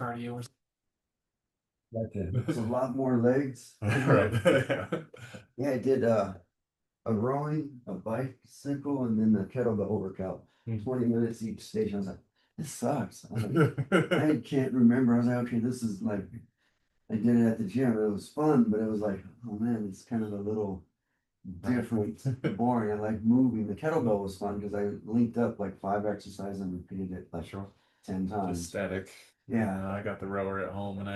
cardio or It's a lot more legs. something. Right. Yeah, I did a rowing, a bicycle, and then the kettlebell workout. 20 minutes each station. I was like, this sucks. I can't remember. I was like, okay, this is like I did it at the gym. It was fun, but it was like, oh man, it's kind of a little different, boring. I like moving. The kettlebell was fun because I linked up like 5 exercises and repeated it like Sure. 10 Just times. static. Yeah. I got the rower at home and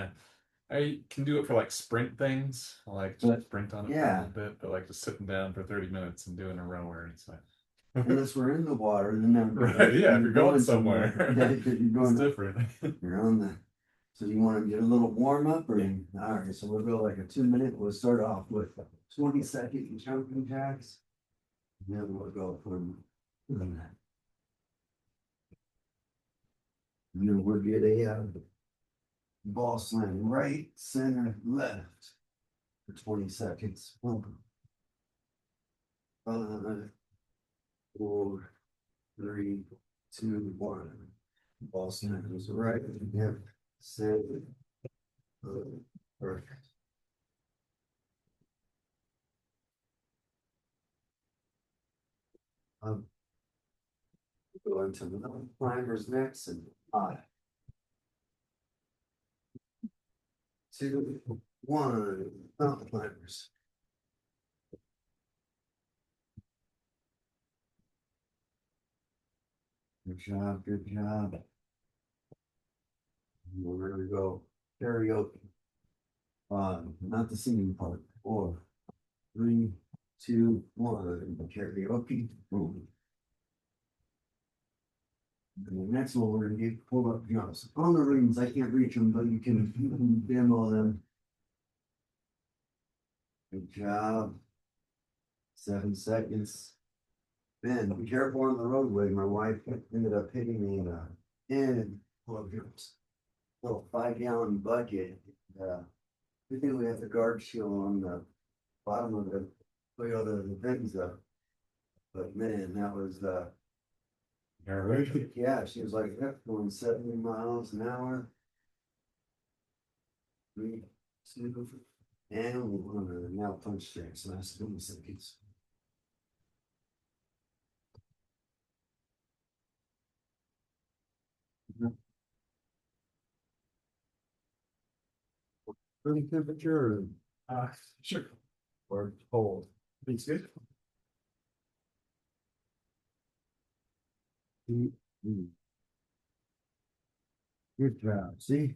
I can do it for like sprint things. I like just But sprint on it for a yeah, little bit, but like just sitting down for 30 minutes and doing a rower, it's like unless we're in the water, then right, yeah, if you're you're going going somewhere. somewhere. Yeah, because you're It's going, different. you're on the. So you want to get a little warm up, or Yeah. all right? So we'll go like a 2 minute. We'll start off with 20-second jumping jacks. And then we'll go from. And then we'll get a ball slam right, center, left for 20 seconds. 5, 4, 3, 2, 1. Ball slam goes right, left, center. Perfect. Um, go into the climbers next and 5, 2, 1. Mountain climbers. Good job, good job. We're gonna go karaoke. Not the singing part. 4, 3, 2, 1. Karaoke. Boom. And the next one we're gonna get pull up jumps. On the rings, I can't reach them, but you can demo them. Good job. 7 seconds. Ben, be careful on the roadway. My wife ended up hitting me in pull-up jumps. Little 5 gallon bucket. We think we have the guard shield on the bottom of the Toyota Venza. But man, that was yeah, she was like going 70 miles an hour. 3, 2, and 1. Now punch jacks. Last 20 seconds. Pretty temperature Sure. or cold. It's good. Mm. Good job. See?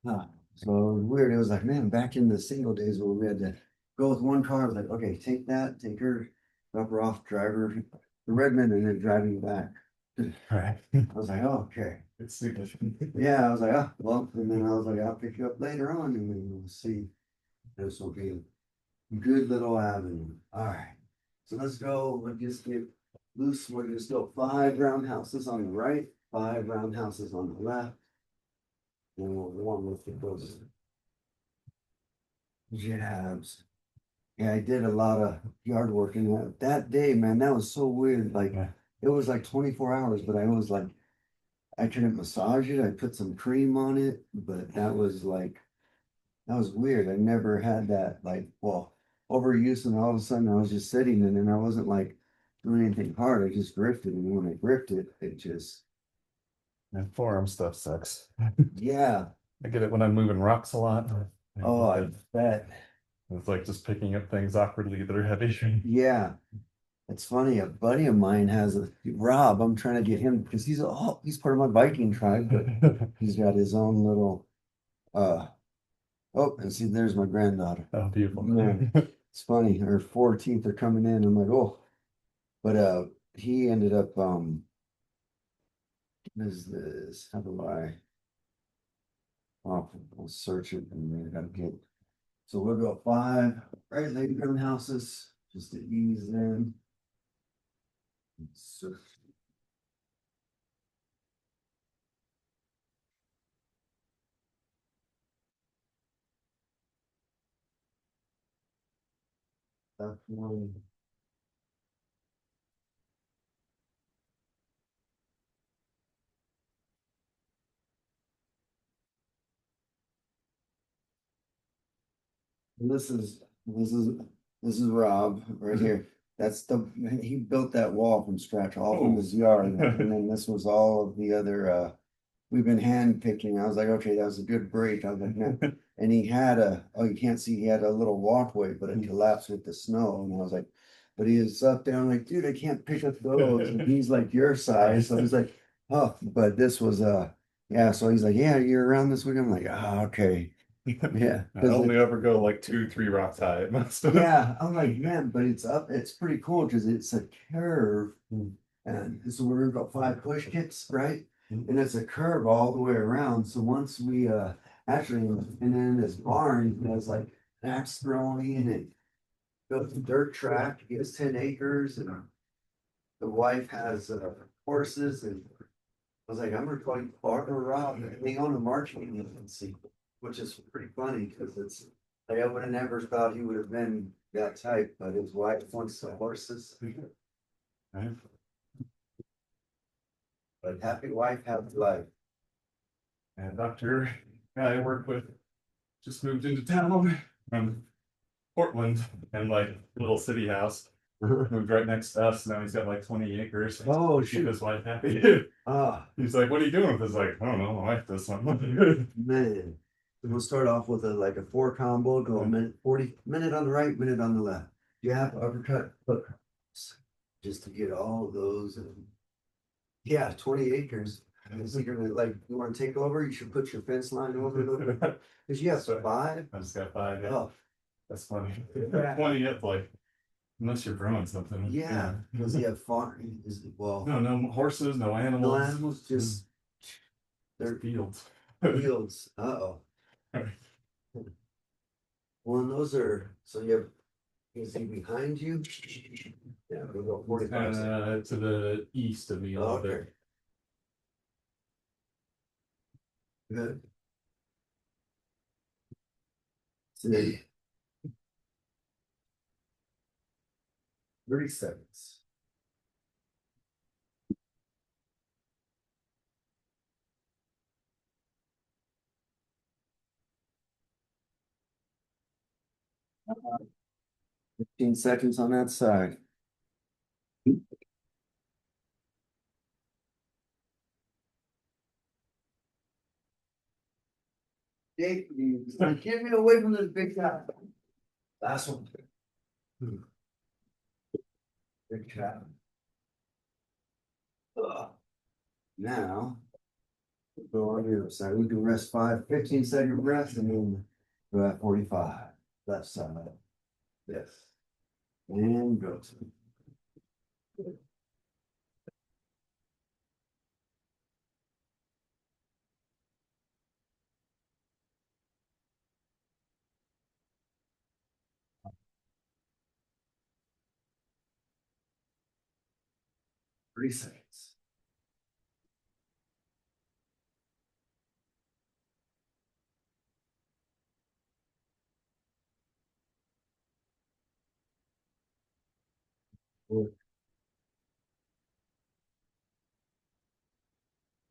So weird. It was like, man, back in the single days where we had to go with one car, I was like, okay, take that, take her, drop her off, drive her to Redmond, and then driving back. Right. I was like, oh, okay. It's super. Yeah, I was like, oh, well, and then I was like, I'll pick you up later on, and then we'll see. This will be a good little avenue. All right. So let's go. We'll just get loose. We're just go 5 roundhouses on the right, 5 roundhouses on the left. And we'll warm with those jabs. Yeah, I did a lot of yard work in that day, man. That was so weird. Like Yeah. it was like 24 hours, but I was like, I couldn't massage it. I put some cream on it, but that was like, that was weird. I never had that, like, well, overuse, and all of a sudden I was just sitting and I wasn't like doing anything hard. I just grifted, and when I grifted, it just, And forearm stuff sucks. yeah. I get it when I'm moving rocks a lot. Oh, I bet. It's like just picking up things awkwardly that are heavy. Yeah. It's funny, a buddy of mine has a Rob. I'm trying to get him because he's part of my Viking tribe, but he's got his own little uh oh, and see, there's my granddaughter. Oh, beautiful. Man, it's funny. Her 14th are coming in. I'm like, oh, but he ended up what is this? How do I oh, I'll search it and then I gotta get so we'll go 5 right leg houses just to ease in. So that one. This is Rob right here. That's he built that wall from scratch all from his yard. And then this was all of the other we've been hand picking. I was like, okay, that was a good break. I was like, man. And he had you can't see, he had a little walkway, but it collapsed with the snow. And I was like, but he was up there. I'm like, dude, I can't pick up those. And he's like your size. So I was like, oh, but this was yeah. So he's like, yeah, you're around this week. I'm like, okay. Yeah. I only ever go like 2, 3 rocks high at most. Yeah, I'm like, man, but it's up, it's pretty cool because it's a curve. And so we're gonna go 5 push kicks, right? And it's a curve all the way around. So once we actually, and then this barn has like axe throwing and it goes to dirt track, it gets 10 acres and the wife has horses and I was like, I'm gonna call you Barbara Rob and they own a marching agency, which is pretty funny because it's like I would have never thought he would have been that type, but his wife wants the horses. Right. But happy wife, happy life. And Dr. guy I work with just moved into town from Portland and like little city house. Moved right next to us. Now he's got like 20 acres. Oh, to keep shoot. his wife happy. Ah, He's like, what are you doing with this? Like, I don't know, my wife does something. man. We'll start off with like a 4 combo, go a minute, 40 minute on the right, minute on the left. You have uppercut, hook, just to get all of those. And yeah, 20 acres. Is he gonna like, you wanna take over? You should put your fence line over it. Cause you have 5. I just got 5. Yeah. Oh, That's funny. 20 at like, unless you're growing something. yeah, because you have farm, is it, well, No horses, no no animals. animals, just They're fields. fields. Uh-oh. Well, and those are, so you have, is he behind you? Yeah, we'll go 45 seconds. To the east of me a little Okay. bit. Good. See. 30 seconds. Uh, 15 seconds on that side. Jake, get me away from this big cat. Last one. Big cat. Now, go on the other side. We can rest 15-second rest and then go at 45. Left side. Yes. And go. 3 seconds. Four.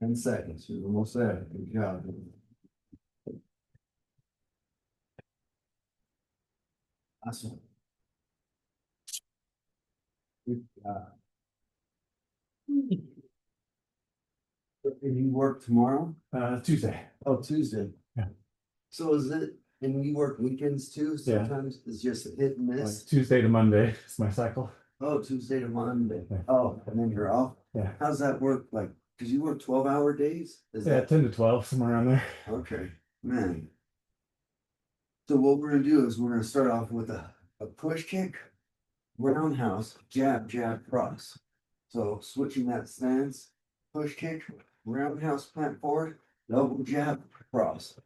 10 seconds. You're almost there. Good job. Last one. Good job. And you work tomorrow? Tuesday. Oh, Tuesday. Yeah. So is it, and you work weekends too? Yeah. Sometimes it's just hit and Like miss. Tuesday to Monday is my cycle. Oh, Tuesday to Monday. Yeah. Oh, and then you're off. Yeah. How's that work? Like, cause you work 12-hour days? Is Yeah, that 10 to 12, somewhere around there. okay, man? So what we're gonna do is we're gonna start off with a push kick, roundhouse, jab, jab, cross. So switching that stance, push kick, roundhouse, plant forward, double jab, cross.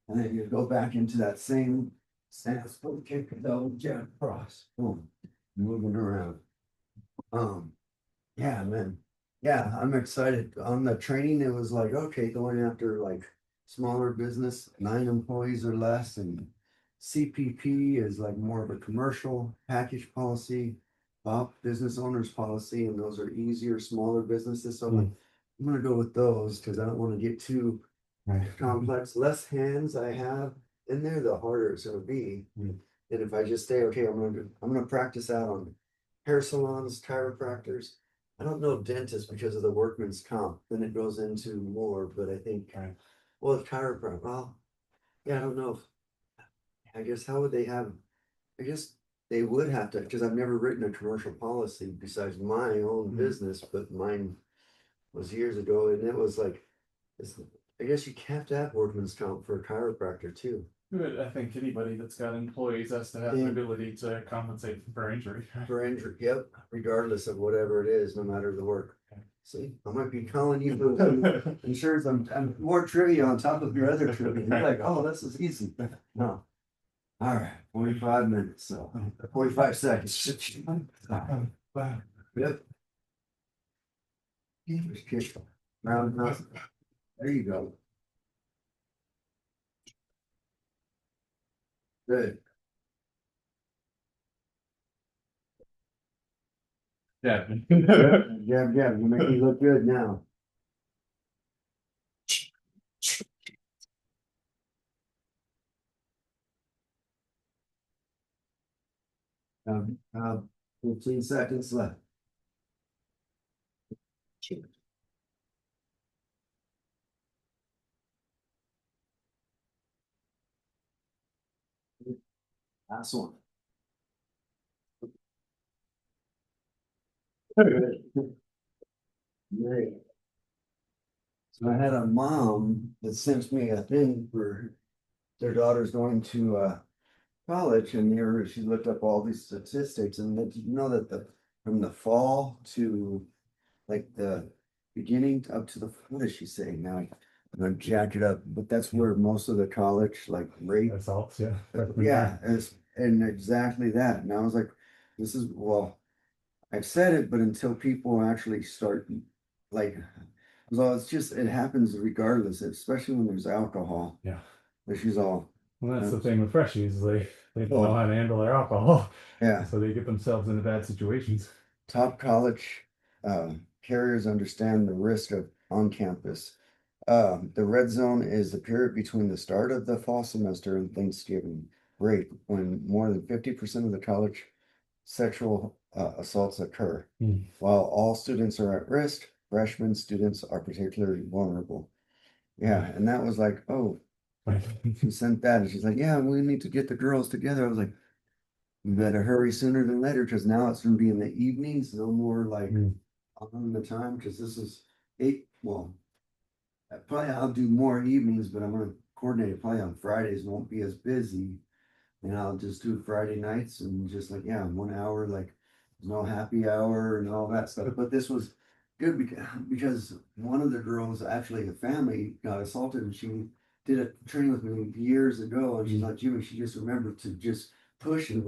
And then you go back into that same stance, push kick, double jab, cross. Boom, moving around. Yeah, man. Yeah, I'm excited. On the training, it was like, okay, going after like smaller business, 9 employees or less, and CPP is like more of a commercial package policy, business owners policy, and those are easier, smaller businesses. So I'm gonna go with those because I don't want to get too Right. complex. Less hands I have in there, the harder it's gonna be. And if I just say, okay, I'm gonna practice out on hair salons, chiropractors. I don't know dentists because of the workman's comp. Then it goes into more, but I think, Right. well, chiropractor. Well, yeah, I don't know. I guess how would they have? I guess they would have to, because I've never written a commercial policy besides my own business, but mine was years ago, and it was like, it's, I guess you have to have workman's comp for a chiropractor too. Good. I think anybody that's got employees has to have the And ability to compensate for injury. for injury, yep, regardless of whatever it is, no matter the work. See, I might be calling you for insurance. I'm more trivia on top of your other trivia. You're like, oh, this is easy. No. All right, 45 minutes, so 45 seconds. Yep. Just kick round enough. There you go. Good. Yeah. Jab, jab. You make me look good now. Um, uh, 15 seconds left. Last one. Good. Great. So I had a mom that sent me a thing for their daughter's going to college, and here she looked up all these statistics, and did you know that the from the fall to like the beginning up to the, what is she saying now? I'm gonna jack it up, but that's where most of the college like rate. Assaults, yeah. Yeah, and exactly that. And I was like, this is, well, I've said it, but until people actually start like, well, it's just, it happens regardless, especially when there's alcohol. Yeah. But she's all, Well, that's the thing with freshies. They don't know oh, how to handle their alcohol. yeah, So they get themselves into bad situations. top college carriers understand the risk of on campus. The red zone is the period between the start of the fall semester and Thanksgiving break when more than 50% of the college sexual assaults occur. Mm. While all students are at risk, freshman students are particularly vulnerable. Yeah, and that was like, oh, Right. she sent that, and she's like, yeah, we need to get the girls together. I was like, you better hurry sooner than later because now it's going to be in the evenings, no more like Mm. on the time because this is eight. Well, probably I'll do more evenings, but I'm going to coordinate it probably on Fridays. Won't be as busy. And I'll just do Friday nights and just like, yeah, 1 hour, like there's no happy hour and all that stuff. But this was good because one of the girls, actually a family, got assaulted and she did a training with me years ago. And she's like, Jimmy, she just remembered to just push and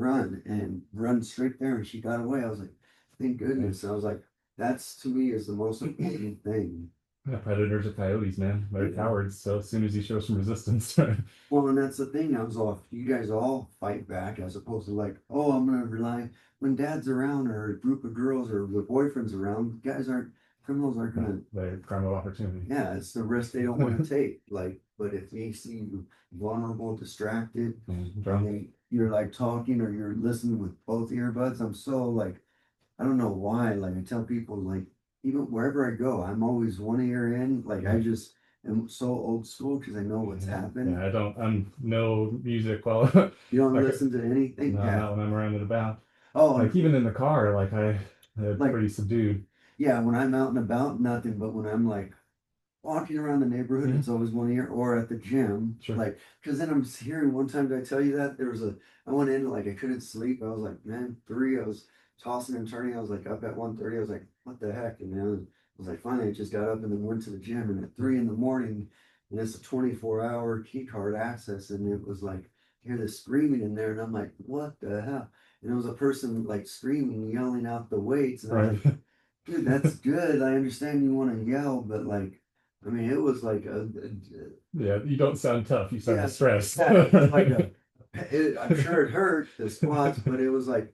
run straight there. And she got away. I was like, thank goodness. I was like, that's to me is the most important thing. Yeah, predators are coyotes, man. They're Yeah. cowards. So as soon as he shows some resistance, Well, and that's the thing. I was all, you guys all fight back as opposed to like, oh, I'm gonna rely when dad's around or a group of girls or the boyfriend's around. Guys aren't criminals aren't gonna. they're crime of opportunity. Yeah, it's the risk they don't want to take. Like, but if they see you vulnerable, distracted, and Drunk. you're like talking or you're listening with both earbuds, I'm so like, I don't know why. Like I tell people, like even wherever I go, I'm always one ear in. Like I just am so old school because I know what's happened. Yeah, I don't. I'm no music. Well, You don't like, listen to anything? no, Yeah. not when I'm around and about. Oh, Like even in the car, like I'm like, pretty subdued. yeah, when I'm out and about, nothing, but when I'm like walking around the neighborhood, Mhm. it's always one ear, or at the gym. Sure. Like, because then I'm hearing one time, did I tell you that? I went in, like, I couldn't sleep. I was like, man, I was tossing and turning. I was like up at 1:30. I was like, what the heck? And then I was like, finally, I just got up and then went to the gym. And at 3 in the morning, and it's a 24-hour key card access. And it was like, hear this screaming in there. And I'm like, what the hell? And it was a person like screaming, yelling out the weights. And I was Right. like, dude, that's good. I understand you want to yell, but like, I mean, it was like Yeah, you don't sound tough. You sound yeah, stressed. it's like I'm sure it hurt the squats, but it was like,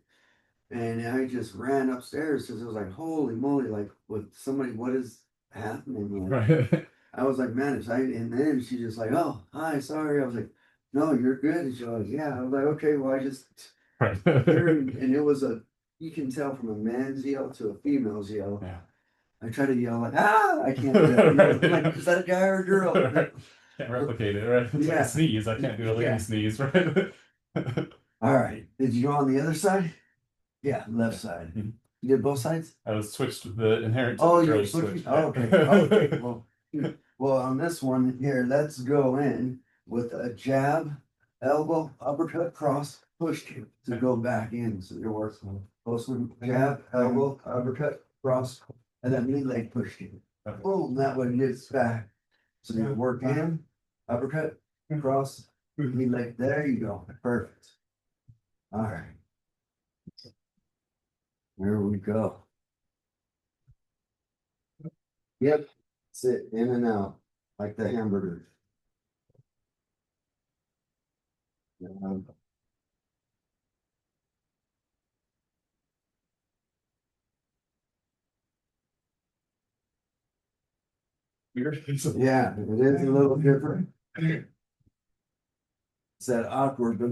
and I just ran upstairs because it was like, holy moly, like with somebody, what is happening? Like, Right. I was like, man, and then she just like, oh, hi, sorry. I was like, no, you're good. And she goes, yeah. I was like, okay, well, I just Right. heard, and it was you can tell from a man's yell to a female's yell. Yeah. I try to yell like, ah, I can't do that. You know, I'm like, is that a guy or a girl? Right. Can't replicate it, right? It's like Yeah. a sneeze. I can't do a lady Yeah. sneeze, right? All right. Did you go on the other side? Yeah, left side. Mhm. You did both sides? I was switched the inherent to Oh, the you're curly switching. switch. Oh, okay. Okay. Well, on this one here, let's go in with a jab, elbow, uppercut, cross, push kick to go back in. So your work close one, jab, elbow, uppercut, cross, and then knee leg push kick. Okay. Boom, that one gets back. So you work in, uppercut, cross, knee leg. There you go. Perfect. All right. There we go. Yep. Sit in and out like the hamburger. Um, Weird. yeah, it is a little different. It's that awkward, but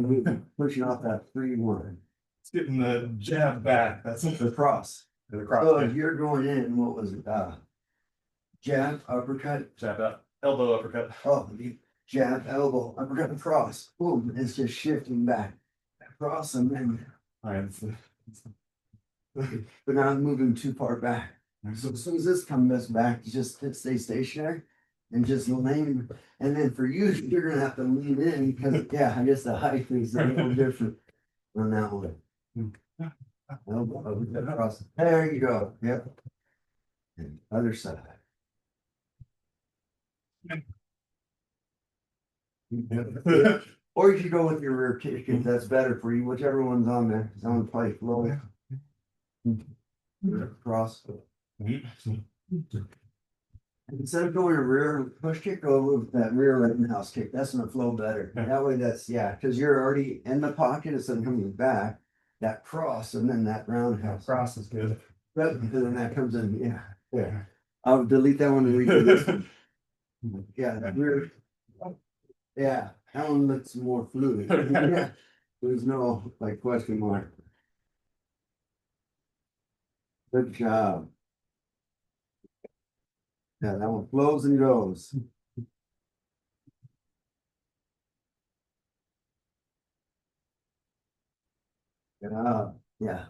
pushing off that 3-1. It's getting the jab back. That's The cross. the cross. So if you're going in, what was it? Jab, uppercut. Jab up, elbow uppercut. Oh, jab, elbow, uppercut, cross. Boom, it's just shifting back. Cross and then, All right. but not moving too far back. So as soon as this comes back, you just stay stationary and just lean. And then for you, you're gonna have to lean in because yeah, I guess the height is a little different on that one. Elbow, uppercut, cross. There you go. Yep. And other side. Yep. Or you could go with your rear kick if that's better for you, whichever one's on there. That one's probably flow. Cross. Instead of going a rear push kick, go with that rear roundhouse kick. That's gonna flow better. Yeah. That way that's yeah, because you're already in the pocket instead of coming back. That cross and then that roundhouse. Cross is good. Yep, and then that comes in, yeah. Yeah. I'll delete that one and read this one. Yeah, that rear. Yeah, that one looks more fluid. Yeah. There's no like question mark. Good job. Yeah, that one flows and goes. Yeah, yeah.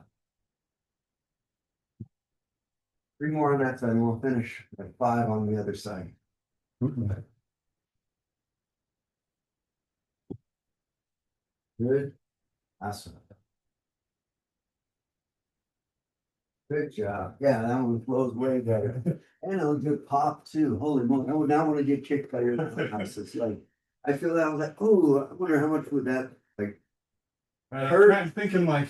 3 more on that side, and we'll finish at 5 on the other side. Good. Awesome. Good job. Yeah, that one flows way better. And a good pop too. Holy moly. I would not want to get kicked by your house. It's like, I feel that I was like, oh, I wonder how much would that like hurt? I'm thinking like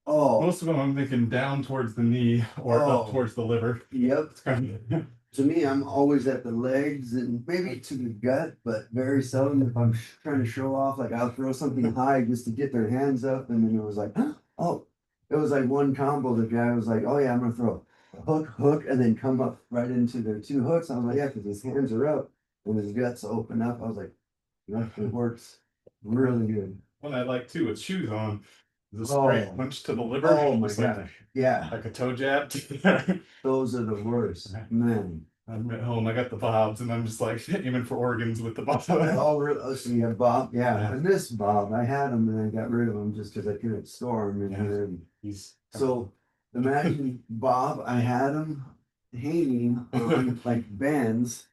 Oh, most of them. I'm thinking down towards the knee or Oh. up towards the liver. yep. It's kind of To me, I'm always at the legs and maybe to the gut, but very seldom if I'm trying to show off, like I'll throw something high just to get their hands up. And then it was like, oh, it was like one combo. The guy was like, oh yeah, I'm gonna throw hook, hook, and then come up right into their 2 hooks. I was like, yeah, because his hands are up and his guts open up. I was like, yeah, it works really good. one I like too with shoes on. The Oh. straight punch to the liver. Oh my Just like- gosh. Yeah, Like a toe jab. those are the worst, man. I'm at home. I got the bobs, and I'm just like aiming for organs with the bob. Oh, really? So you have Bob? Yeah, Yeah. I miss Bob. I had him and I got rid of him just because I couldn't store him. And Yeah. then, He's so imagine Bob, I had him hanging on like bands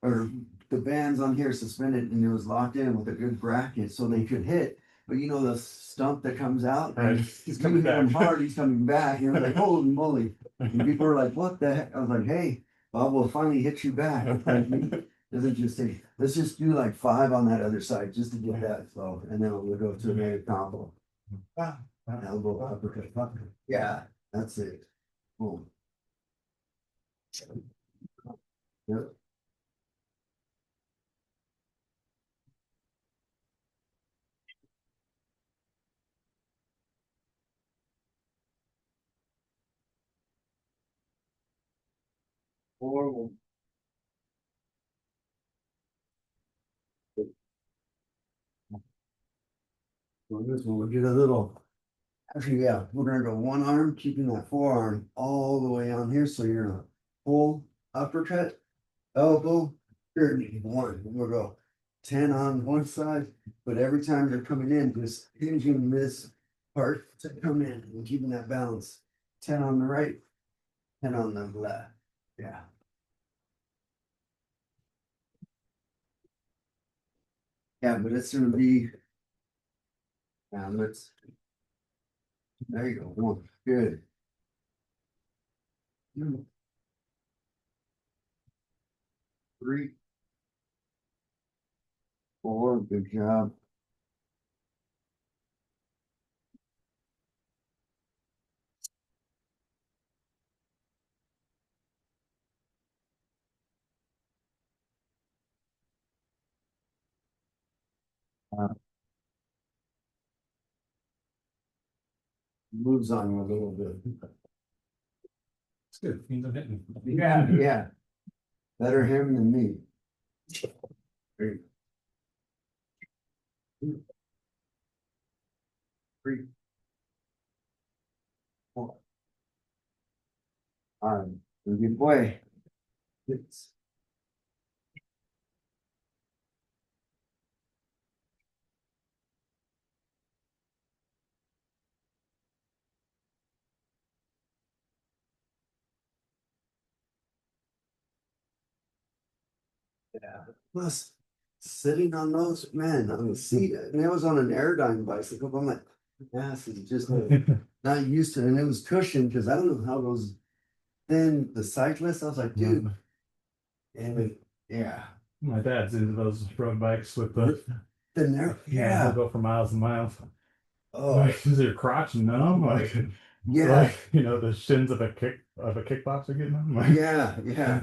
or the bands on here suspended and it was locked in with a good bracket so they could hit. But you know the stump that comes out? right. And He's you coming hit him back. hard, he's coming back. You're like, holy moly. And people were like, what the heck? I was like, hey, Bob will finally hit you back. Doesn't just say, let's just do like 5 on that other side just to get that flow. And then we'll go to another combo. Elbow, uppercut, uppercut. Yeah, that's it. Boom. Yep. Horrible. On this one, we'll get a little. Actually, yeah, we're gonna go one arm, keeping that forearm all the way on here, so you're in a full uppercut, elbow, here, one. We'll go 10 on one side, but every time you're coming in, just hinging this part to come in and keeping that balance. 10 on the right, 10 on the left. Yeah. Yeah, but it's gonna be, let's, there you go, one, good. Two, three, four, good job. Uh, Moves on you a little bit. It's good. Means I'm hitting. Yeah, yeah. Better him than me. Three, two, three, four. All right, good boy. It's yeah. Plus, sitting on those, man, on the seat, and it was on an Airdyne bicycle. But I'm like, yes, it's just not used to it. And it was cushioned because I don't know how those then the cyclists, I was like, dude, and yeah. My dad's into those road bikes with the Then there, yeah, he'll yeah. go for miles and miles. Oh, Like, is your crotch numb? Like, yeah, the shins of a kickboxer getting them. Like, yeah, yeah.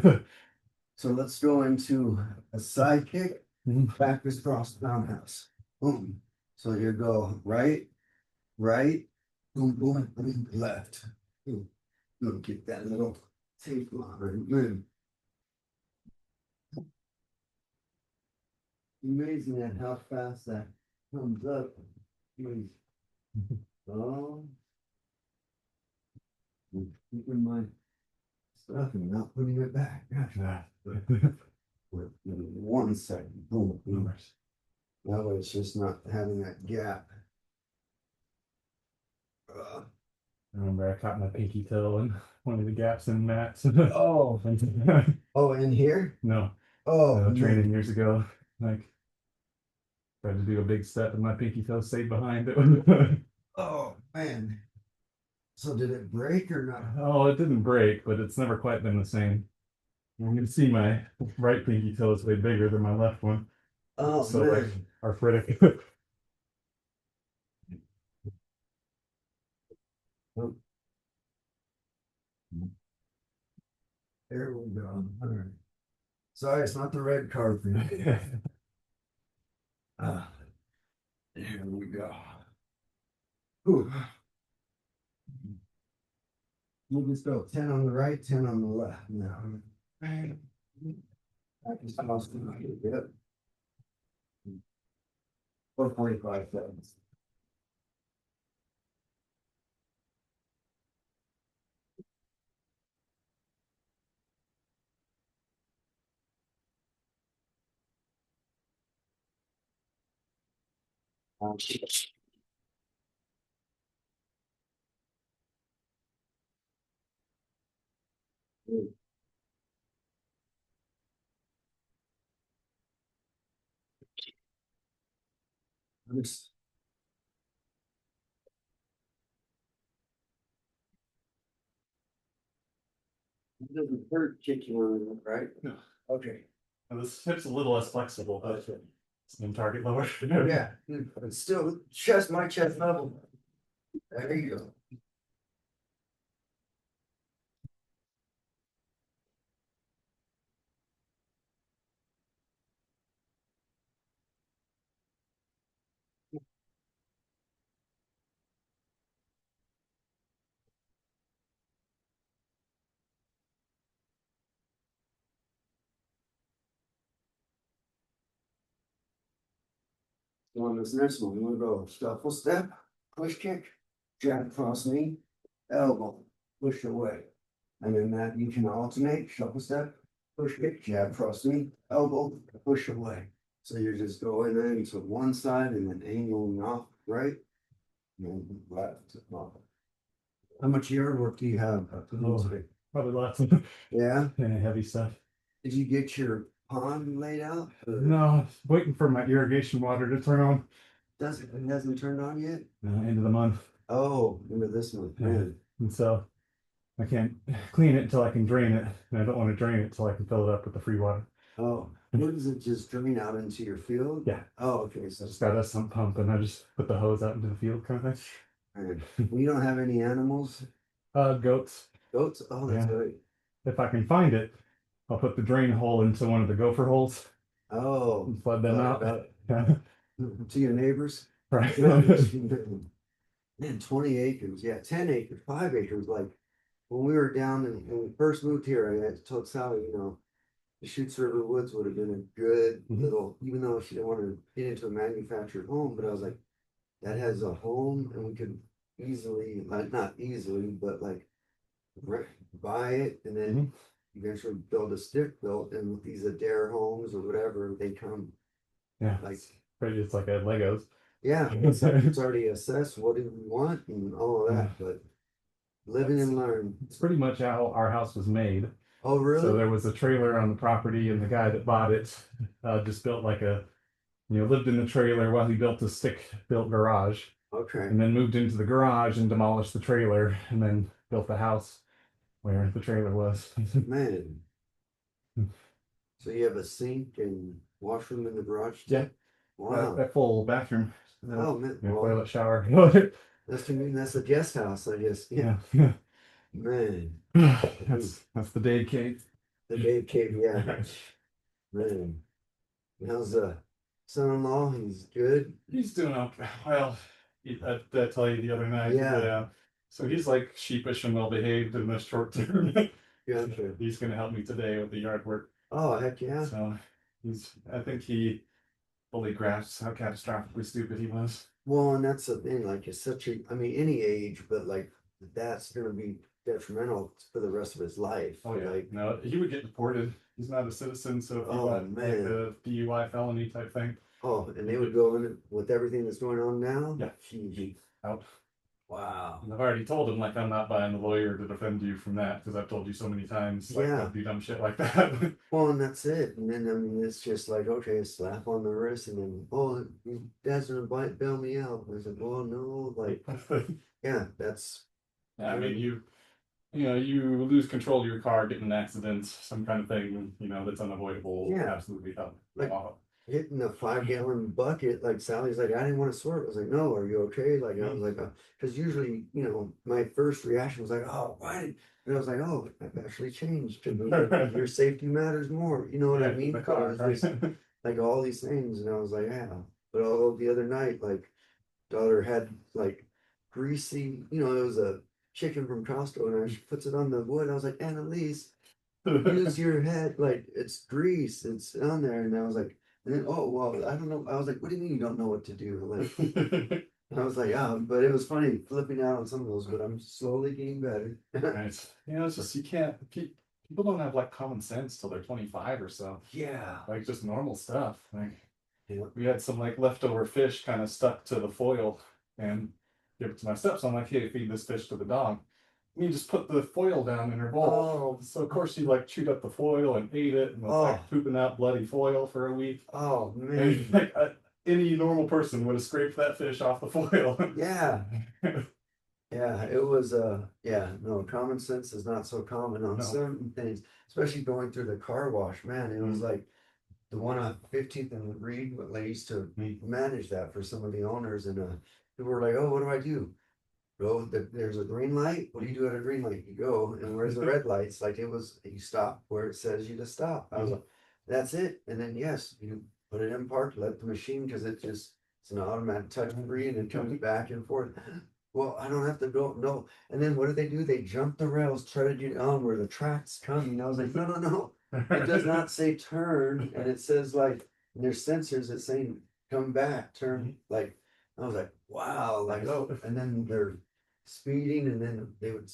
So let's go into a side kick, backwards cross roundhouse. Boom. So you go right, right, boom, boom, boom, left. Boom. Boom, get that little tape line. Boom. Amazing at how fast that comes up. Oh, keeping my stuff and not putting it back. Gosh, with 1 second. Boom, boom. That way it's just not having that gap. I remember I caught my pinky toe in one of the gaps in mats. Oh, oh, in here? No, Oh, training man. years ago. Like, tried to do a big step and my pinky toe stayed behind it. Oh, man. So did it break or not? Oh, it didn't break, but it's never quite been the same. You can see my right pinky toe is way bigger than my left one. Oh, So like man. arthritic. Oh, there we go. All right. Sorry, it's not the red carpet. Ah, there we go. Whew. We'll just go 10 on the right, 10 on the left. Now, I just lost it. Yep. 4:45 seconds. Um, This doesn't hurt kicking on it, right? No. Okay. And this hip's a little less flexible, but Okay. it's in target lower. Yeah, it's still chest, my chest level. There you go. On this next one, we're gonna go shuffle step, push kick, jab cross knee, elbow, push away. And then that you can alternate, shuffle step, push kick, jab cross knee, elbow, push away. So you're just going into one side and then angling off right. And then left. Off. How much yard work do you have? Oh, probably lots of Yeah. heavy stuff. Did you get your pond laid out? No, waiting for my irrigation water to turn on. It hasn't turned on yet? End of the month. Oh, into this month, man. And so I can't clean it until I can drain it. And I don't want to drain it until I can fill it up with the free water. Oh, where does it just drain out into your field? Yeah. Oh, okay. So I just got a sump pump and I just put the hose out into the field kind of thing. we don't have any animals. Goats. Goats? Oh, that's Yeah. good. If I can find it, I'll put the drain hole into one of the gopher holes Oh, and flood them out. to your neighbors. Right. Man, 20 acres. Yeah, 10 acres, 5 acres. Like when we were down and when we first moved here, I told Sally, you know, the Shoots River Woods would have been a good little, even though she didn't want to get into a manufactured home, but I was like, that has a home and we could easily, like not easily, but like buy it and then eventually build a stick built and with these Adair homes or whatever, they come. Yeah. Like It's like a Legos. yeah, it's already assessed what do we want and all of that, but living and learn. It's pretty much how our house was made. Oh, really? So there was a trailer on the property, and the guy that bought it just built like lived in the trailer while he built a stick-built garage. Okay. And then moved into the garage and demolished the trailer, and then built the house where the trailer was. Man. So you have a sink and washroom in the garage? Yeah. Wow. That full bathroom. Oh, man. Toilet, shower. That's a guest house, I guess. Yeah. Man. That's the Dave cave. The Dave cave, yeah. Man. How's the son-in-law? He's good? He's doing okay. Well, I tell you the other night. Yeah. So he's like sheepish and well behaved in the short term. Gotcha. He's gonna help me today with the yard work. Oh, heck yeah. So I think he fully grasps how catastrophically stupid he was. Well, and that's the thing, like it's such a, I mean, any age, but like that's gonna be detrimental for the rest of his life. Oh yeah. Like, No, he would get deported. He's not a citizen, so if he went like a DUI felony type thing. Oh, and they would go in with everything that's going on now? Yeah. Jeez. Out. Wow. And I've already told him, like, I'm not buying a lawyer to defend you from that because I've told you so many times, like, Yeah. don't do dumb shit like that. Well, and that's it. And then, I mean, it's just like, okay, a slap on the wrist, and then, oh, your dad's gonna bail me out. I was like, oh, no, like, yeah, that's. I mean, you lose control of your car, get in an accident, some kind of thing, that's unavoidable. Yeah. Absolutely. Like, hitting a 5-gallon bucket, like Sally's like, I didn't want to swerve. I was like, no, are you okay? Like, I was like, because usually, my first reaction was like, oh, why? And I was like, oh, I've actually changed. Your safety matters more. You know what I mean? The car, like all these things. And I was like, yeah. But although the other night, like, daughter had like greasy, it was a chicken from Costco, and she puts it on the wood. I was like, Annalise, use your head. Like, it's grease. It's on there. And I was like, and then, oh, well, I don't know. I was like, what do you mean you don't know what to do? Like, I was like, but it was funny flipping out on some of those, but I'm slowly getting better. Right. It's just, people don't have like common sense till they're 25 or so. Yeah. Like just normal stuff. Like Yeah. we had some like leftover fish kind of stuck to the foil and give it to my stepson. I'm like, hey, feed this fish to the dog. And he just put the foil down in her bowl. So of course she like chewed up the foil and ate it and was like pooping out bloody foil for a week. Oh man. And, like any normal person would have scraped that fish off the foil. Yeah. Yeah, it was no, common sense is not so common on certain things, especially going through the car wash, man. It was like the one on 15th and Reed, they used to manage that for some of the owners, and people were like, oh, what do I do? Go, there's a green light. What do you do at a green light? You go, and where's the red lights? Like you stop where it says you to stop. I was like, that's it. And then yes, you put it in park, let the machine, because it's an automatic touch screen and it comes back and forth. Well, I don't have to go, no. And then what do? They jump the rails, treaded you down where the track's coming. I was like, no. It does not say turn, and it says like, and there's sensors that saying, come back, turn like I was like, wow, like oh, and then they're speeding, and then they would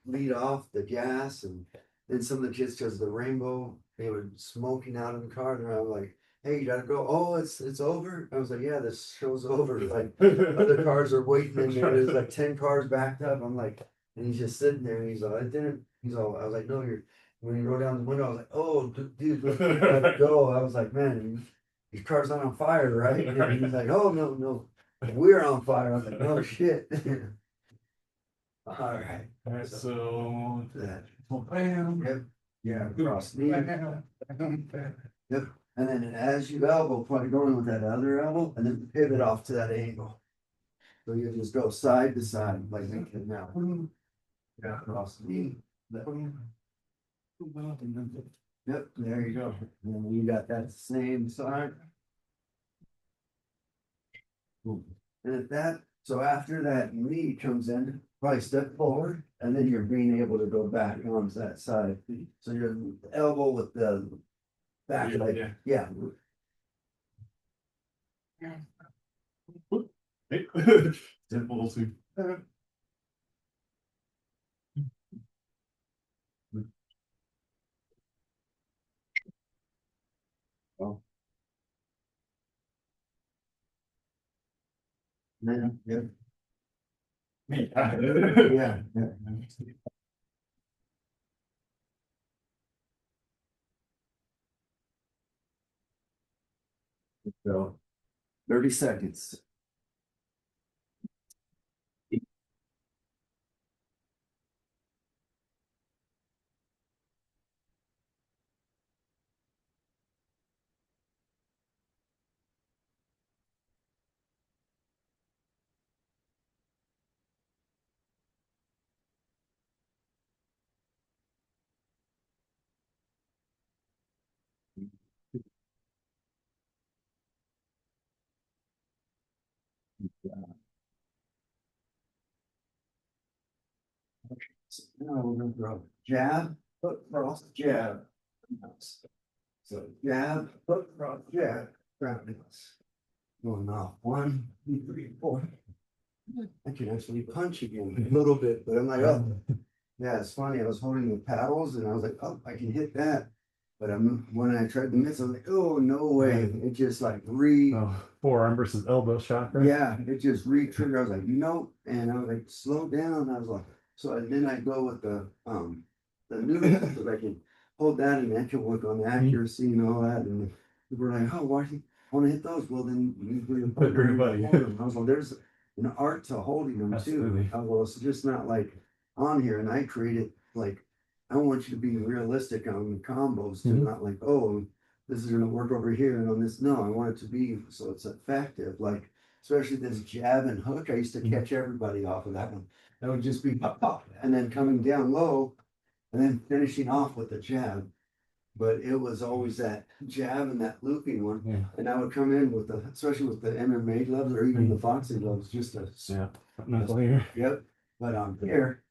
lead off the gas, and then some of the kids, because the rainbow, they were smoking out in the car, and I'm like, hey, you gotta go. Oh, it's over. I was like, yeah, this show's over. Like other cars are waiting in there. There's like 10 cars backed up. I'm like, and he's just sitting there, and he's all, I didn't. He's all, I was like, no, you're. When he rolled down the window, I was like, oh, dude, let it go. I was like, man, your car's not on fire, right? And he's like, oh no, no, we're on fire. I was like, oh shit. All right. All right, so That. bam, Yep. Yeah, cross knee. bam, bam. Yep. And then as you elbow, probably going with that other elbow, and then pivot off to that angle. So you just go side to side like we can now. Yeah, cross knee. Yep, there you go. And then you got that same side. Boom. And at that, so after that knee comes in, probably step forward, and then you're being able to go back onto that side. So your elbow with the back leg, yeah. Hey. Simple to. Oh. Then, yeah, Yeah. yeah, yeah. So 30 seconds. So now we're gonna throw jab, foot cross, jab. So jab, foot cross, jab, grounding us. Going off 1, 2, 3, 4. I can actually punch again a little bit, but I'm like, oh, yeah, it's funny. I was holding the paddles and I was like, oh, I can hit that. But when I tried the mitts, I was like, oh, no way. It just like Forearm versus elbow chakra. yeah, it just re-triggered. I was like, no. And I was like, slow down. I was like, so then I go with the new so I can hold that and that can work on the accuracy and all that. And people were like, oh, why do you want to hit those? Well, then you bring Bring a buddy. I was like, there's an art to holding them Absolutely. too. I was just not like on here, and I created like I want you to be realistic on the combos too, not like, oh, this is gonna work over here and on this. No, I want it to be so it's effective. Like especially this jab and hook, I used to catch everybody off of that one. That would just be pop pop, and then coming down low, and then finishing off with the jab. But it was always that jab and that looping one. Yeah. And I would come in with the, especially with the MMA gloves or even the boxing gloves, just to, Yeah. Knuckle here. yep. But on here,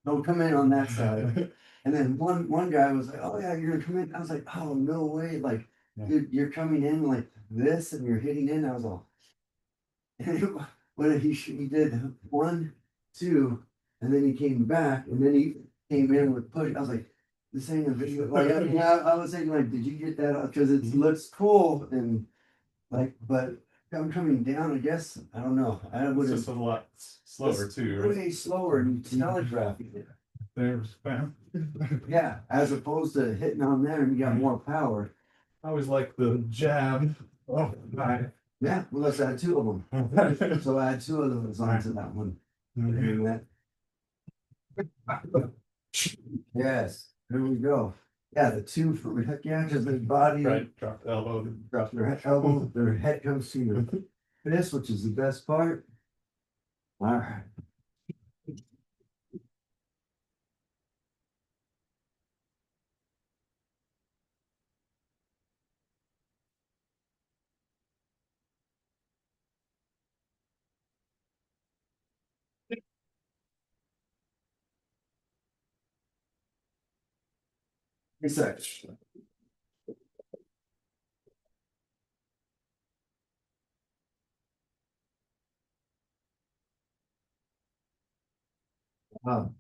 they'll come in on that side. And then one guy was like, oh yeah, you're gonna come in. I was like, oh no way. Like Yeah. you're coming in like this and you're hitting in. I was all, and when he did 1, 2, and then he came back and then he came in with push. I was like, this ain't a video. Like I was saying, like, did you get that? Because it looks cool and like, but I'm coming down. I guess I don't know. I It's would just have a lot slower too, right? way slower and telegraphing it. There's bam. Yeah, as opposed to hitting on there and you got more power. I always like the jab. Oh, my. Yeah, well, let's add 2 of them. So add 2 of those onto that one. And that, yes, there we go. Yeah, the 2 for heck yeah, because their body Right, drop the elbow. drop their elbow, their head comes to your fist, which is the best part. All right. Research. Oh,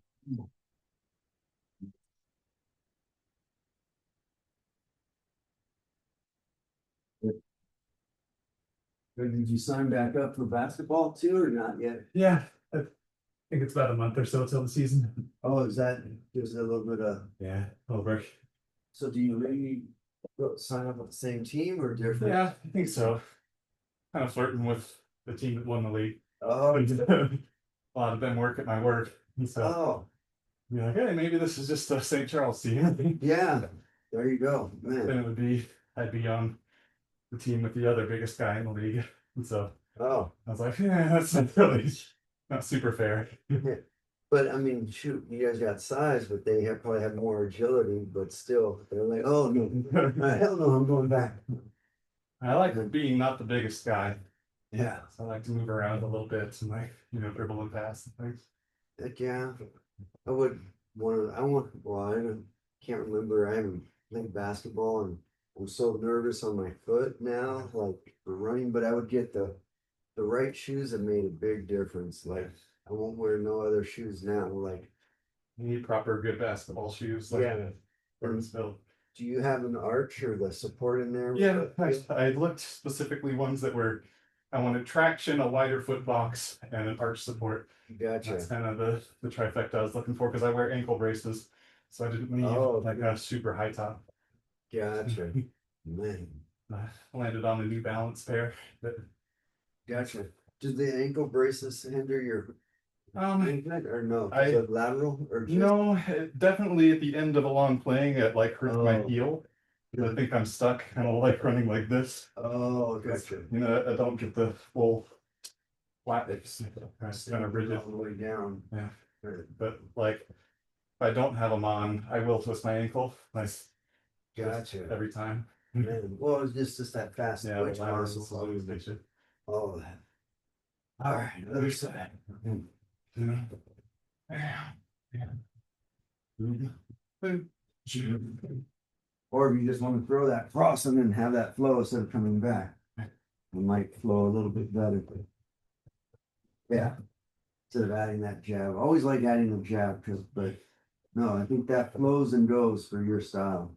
did you sign back up for basketball too, or not yet? Yeah, I think it's about a month or so till the season. Oh, is that just a little bit of, Yeah, over. so do you really sign up with the same team or different? Yeah, I think so. Kind of flirting with the team that won the league. Oh, A lot of them work at my work. And so oh, be like, hey, maybe this is just a St. Charles team. yeah, there you go, Then man. it would be, I'd be on the team with the other biggest guy in the league. And so Oh, I was like, yeah, that's not really not super fair. yeah. But I mean, shoot, you guys got size, but they have probably have more agility, but still, they're like, oh no, hell no, I'm going back. I like being not the biggest guy. Yeah, So I like to move around a little bit and like, dribble and pass and things. heck yeah. I would I want, well, can't remember. I haven't played basketball and I'm so nervous on my foot now, like for running, but I would get the right shoes have made a big difference. Like I won't wear no other shoes now. Like, You need proper good basketball shoes, like yeah. Burnsville. Do you have an arch or the support in there? Yeah, I looked specifically ones that were, I wanted traction, a wider foot box, and an arch support. Gotcha. That's kind of the trifecta I was looking for because I wear ankle braces, so I didn't need Oh, like a super high top. gotcha. Man, I landed on a New Balance pair. That, gotcha. Did the ankle braces hinder your movement or no? I Is it lateral or just? no, definitely at the end of a long playing, it like hurt my Oh, heel. I think I'm stuck, kind of like running like this. oh, gotcha. I don't get the full flat. It's kind of rigid. All the way down. Yeah, Or- but like if I don't have them on, I will twist my ankle. Nice, Gotcha. every time. Man, well, it's just that fast Yeah, twitch the laterals muscle. always makes you. All of that. All right, other side. Or if you just want to throw that cross and then have that flow instead of coming back, it might flow a little bit better. Yeah, instead of adding that jab. I always like adding the jab, but no, I think that flows and goes for your style.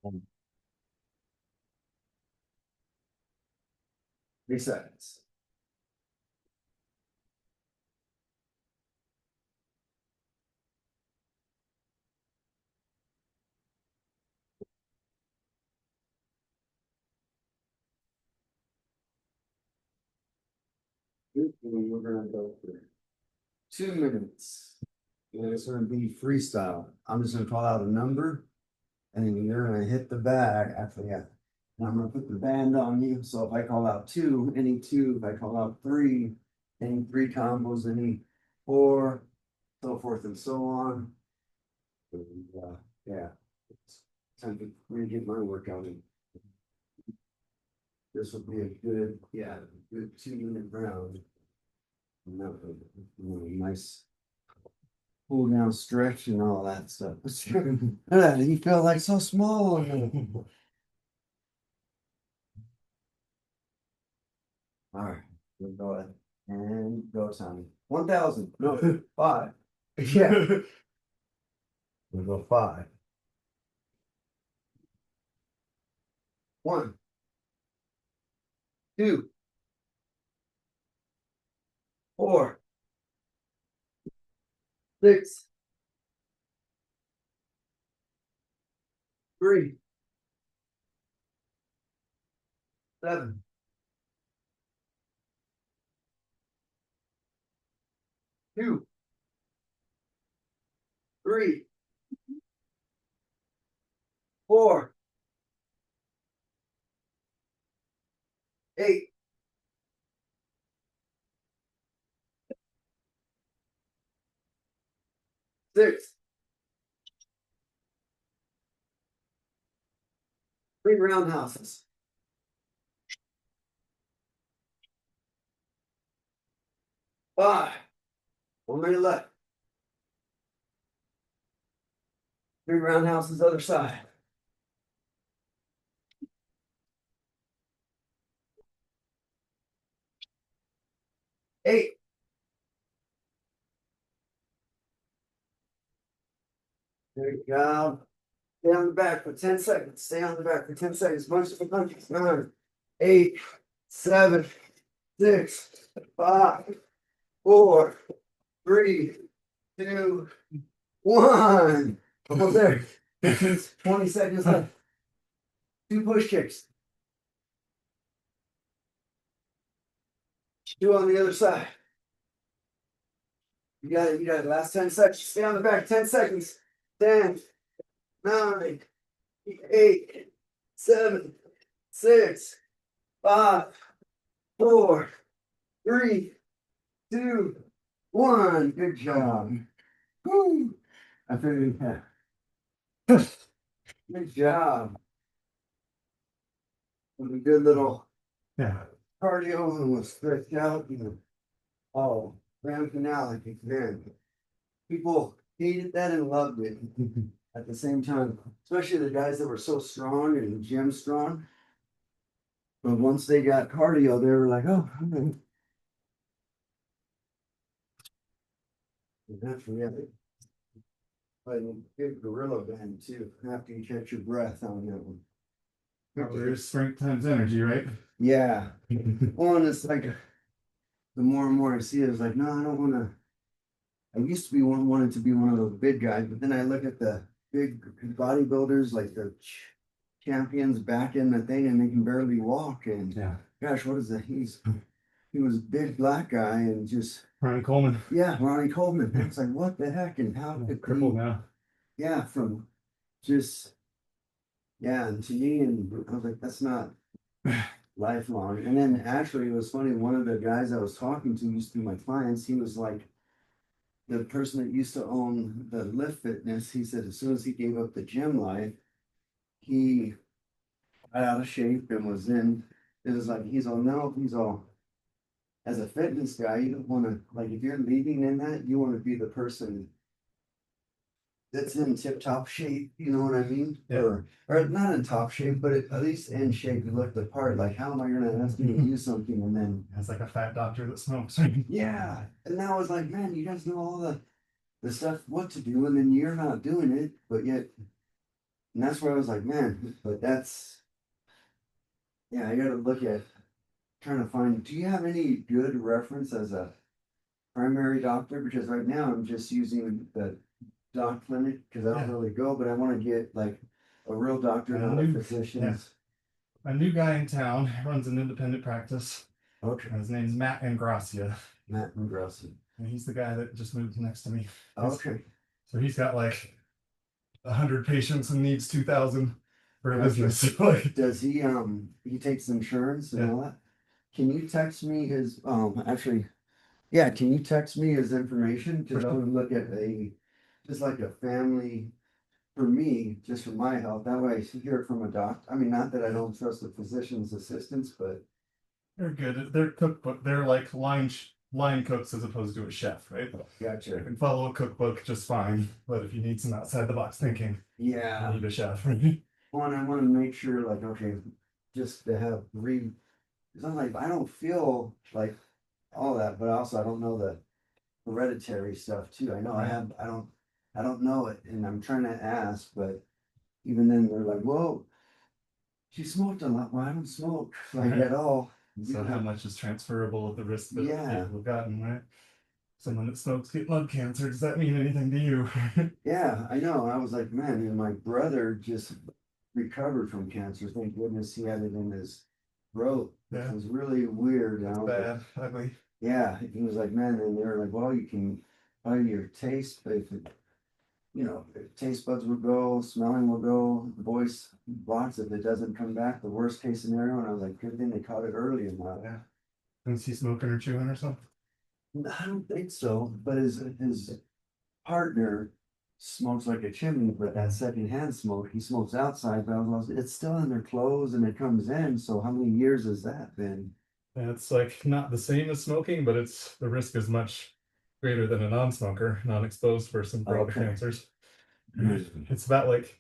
Um, 3 seconds. And we're gonna go for 2 minutes. And it's gonna be freestyle. I'm just gonna call out a number, and then you're gonna hit the bag after that. And I'm gonna put the band on you. So if I call out two, any two, if I call out three, any three combos, any four, so forth and so on. And, yeah, it's time to really get my workout in. This will be a good, yeah, good 2 minute round. And that would, nice cool down stretch and all that stuff. You feel like so small. All right, we'll go ahead and go, Tommy. 1,000. No, five. Yeah, we'll go five. One, two, four, six, three, seven, two, three, four, eight, six, three roundhouses. 5. 1 minute left. 3 roundhouses other side. 8. There you go. Stay on the back for 10 seconds. Stay on the back for 10 seconds. Bunch of punches. 9, 8, 7, 6, 5, 4, 3, 2, 1. Almost there. 15, 20 seconds left. 2 push kicks. 2 on the other side. You got it. You got it. Last 10 seconds. Stay on the back. 10 seconds. 10, 9, 8, 7, 6, 5, 4, 3, 2, 1. Good job. Woo. I figured that. Good job. It was a good little cardio and was stretched out. Oh, grand finale, man. People hated that and loved it at the same time, especially the guys that were so strong and gym strong. But once they got cardio, they were like, oh, okay. That's really. But big gorilla band too, after you catch your breath on that one. There's strength times energy, right? Yeah. Well, and it's like the more and more I see it, it's like, no, I don't want to. I used to be wanted to be one of those big guys, but then I look at the big bodybuilders, like the champions back in the thing, and they can barely walk. And gosh, what is that? He was a big black guy and just Ronnie Coleman. Yeah, Ronnie Coleman. It's like, what the heck? And how could crippled now? Yeah, from just and to me, and I was like, that's not lifelong. And then actually, it was funny. One of the guys I was talking to used to be my clients. He was like the person that used to own the Lift Fitness. He said as soon as he gave up the gym life, he got out of shape and was in. It was like he's all. As a fitness guy, you don't want to like if you're leading in that, you want to be the person that's in tip top shape. You know what I mean? Yeah. Or not in top shape, but at least in shape. You look the part. Like, how am I going to ask you to do something and then It's like a fat doctor that smokes. Yeah, and that was like, man, you guys know all the stuff what to do, and then you're not doing it, but yet, and that's where I was like, man, but that's I got to look at trying to find. Do you have any good reference as a primary doctor? Because right now I'm just using the doc clinic because I don't really go, but I want to get like a real doctor, not a physician. A new guy in town runs an independent practice. Okay. His name's Matt Ingrassia. Matt Ingrassia. And he's the guy that just moved next to me. Okay. So he's got like 100 patients and needs 2,000 for a business. Like, does he takes insurance and all that? Can you text me his actually can you text me his information? Because I would look at just like a family for me, just for my health. That way I hear it from a doctor. I mean, not that I don't trust the physician's assistants, but they're good. They're cookbook. They're like line cooks as opposed to a chef, right? Gotcha. You can follow a cookbook just fine, but if you need some outside the box thinking, you need a chef. Well, and I want to make sure, like, okay, just to have because I'm like, I don't feel like all that, but also I don't know the hereditary stuff too. I know I don't know it, and I'm trying to ask, but even then they're like, "Whoa, she smoked a lot." Well, I don't smoke like at all. So how much is transferable at the risk that people have gotten, right? Someone that smokes get lung cancer. Does that mean anything to you? Yeah, I know. I was like, man, and my brother just recovered from cancer. Thank goodness he had it in his throat. Yeah. It was really weird. Bad, ugly. Yeah, he was like, man, and they were like, well, you can your taste, but if it, taste buds will go, smelling will go, voice blocks if it doesn't come back, the worst case scenario. And I was like, good thing they caught it early and not. Yeah. Is he smoking or chewing or something? I don't think so, but his partner smokes like a chimney, but that secondhand smoke, he smokes outside, but it's still in their clothes and it comes in. So how many years has that been? And it's like not the same as smoking, but the risk is much greater than a non-smoker, non-exposed person for other Okay. cancers. Mhm. It's about like,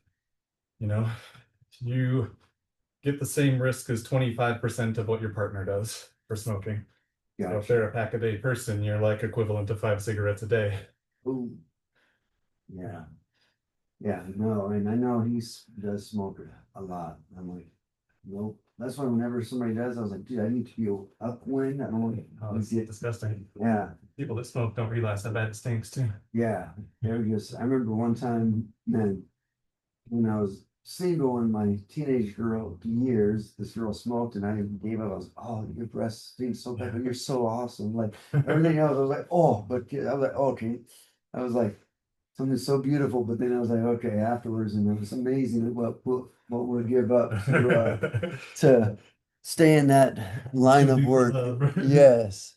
you know, you get the same risk as 25% of what your partner does for smoking. So if Gotcha. they're a pack a day person, you're like equivalent to 5 cigarettes a day. Ooh, yeah. Yeah, no, and I know does smoke a lot. I'm like, nope. That's why whenever somebody does, I was like, dude, I need to be upwind. I don't want Oh, to it's get, disgusting. yeah, People that smoke don't realize how bad it stinks too. yeah. They're just, I remember one time, man, when I was single in my teenage girl years, this girl smoked and I gave up. I was, oh, your breath stinks so bad, but you're so awesome. Like everything else, I was like, oh, but I was like, okay. I was like, something so beautiful, but then I was like, okay, afterwards, and it was amazing what we'd give up to stay in that line To of do the work. love. Yes.